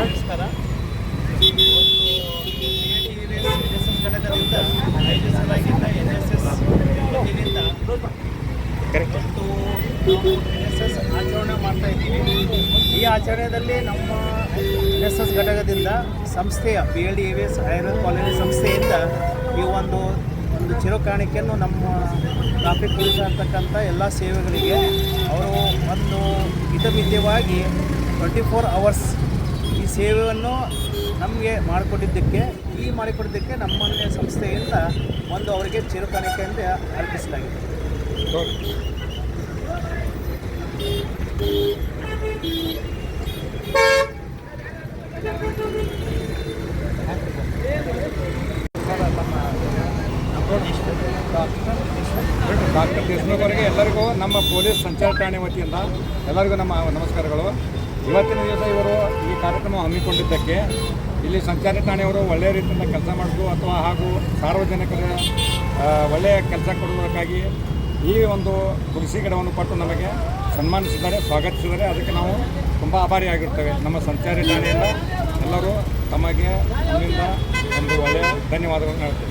ನಮಸ್ಕಾರ. ಘಟಕದಿಂದ ಆಯೋಜಿಸಲಾಗಿದ್ದ NSS ವತಿಯಿಂದ ಮತ್ತು NSS ಆಚರಣೆ ಮಾಡ್ತಾ ಇದ್ದೀವಿ. ಈ ಆಚರಣೆಯಲ್ಲಿ ನಮ್ಮ NSS ಘಟಕದಿಂದ ಸಂಸ್ಥೆಯ BLDAVS ಆಯುರ್ವೇದ ಕಾಲೇಜು ಸಂಸ್ಥೆಯಿಂದ ಈ ಒಂದು ಚಿರಕಾಣಿಕೆಯನ್ನು ನಮ್ಮ ಟ್ರಾಫಿಕ್ ಪೊಲೀಸ್ ಅಂತಕ್ಕಂಥ ಎಲ್ಲ ಸೇವೆಗಳಿಗೆ ಅವರು ಒಂದು ಇತಮಿತವಾಗಿ 24 hours ಈ ಸೇವೆಯನ್ನು ನಮಗೆ ಮಾಡಿಕೊಟ್ಟಿದ್ದಕ್ಕೆ ನಮ್ಮನ್ನೇ ಸಂಸ್ಥೆಯಿಂದ ಒಂದು ಅವರಿಗೆ ಚಿರಕಾಣಿಕೆಯಿಂದ ಅರ್ಪಿಸಲಾಗಿದೆ. ಡಾಕ್ಟರ್ ದೇಶಮುಖ್ ಅವರಿಗೆ ಎಲ್ಲರಿಗೂ ನಮ್ಮ ಪೊಲೀಸ್ ಸಂಚಾರ ಠಾಣೆ ವತಿಯಿಂದ ಎಲ್ಲರಿಗೂ ನಮ್ಮ ನಮಸ್ಕಾರಗಳು. ಇವತ್ತಿನ ದಿವಸ ಇವರು ಈ ಕಾರ್ಯಕ್ರಮ ಹಮ್ಮಿಕೊಂಡಿದ್ದಕ್ಕೆ ಇಲ್ಲಿ ಸಂಚಾರಿ ಠಾಣೆಯವರು ಒಳ್ಳೆಯ ರೀತಿಯಿಂದ ಕೆಲಸ ಮಾಡೋದು ಅಥವಾ ಹಾಗೂ ಸಾರ್ವಜನಿಕರ ಒಳ್ಳೆಯ ಕೆಲಸ ಕೊಡುವುದಕ್ಕಾಗಿ ಈ ಒಂದು ತುಳಸಿ ಗಿಡವನ್ನು ಕೊಟ್ಟು ನಮಗೆ ಸನ್ಮಾನಿಸಿದ್ದಾರೆ, ಸ್ವಾಗತಿಸಿದ್ದಾರೆ. ಅದಕ್ಕೆ ನಾವು ತುಂಬ ಆಭಾರಿಯಾಗಿರ್ತೇವೆ. ನಮ್ಮ ಸಂಚಾರಿ ಠಾಣೆಯಿಂದ ಎಲ್ಲರೂ ತಮಗೆ ನಮ್ಮಿಂದ ಒಂದು ಒಳ್ಳೆಯ ಧನ್ಯವಾದಗಳನ್ನು ಹೇಳ್ತೇವೆ.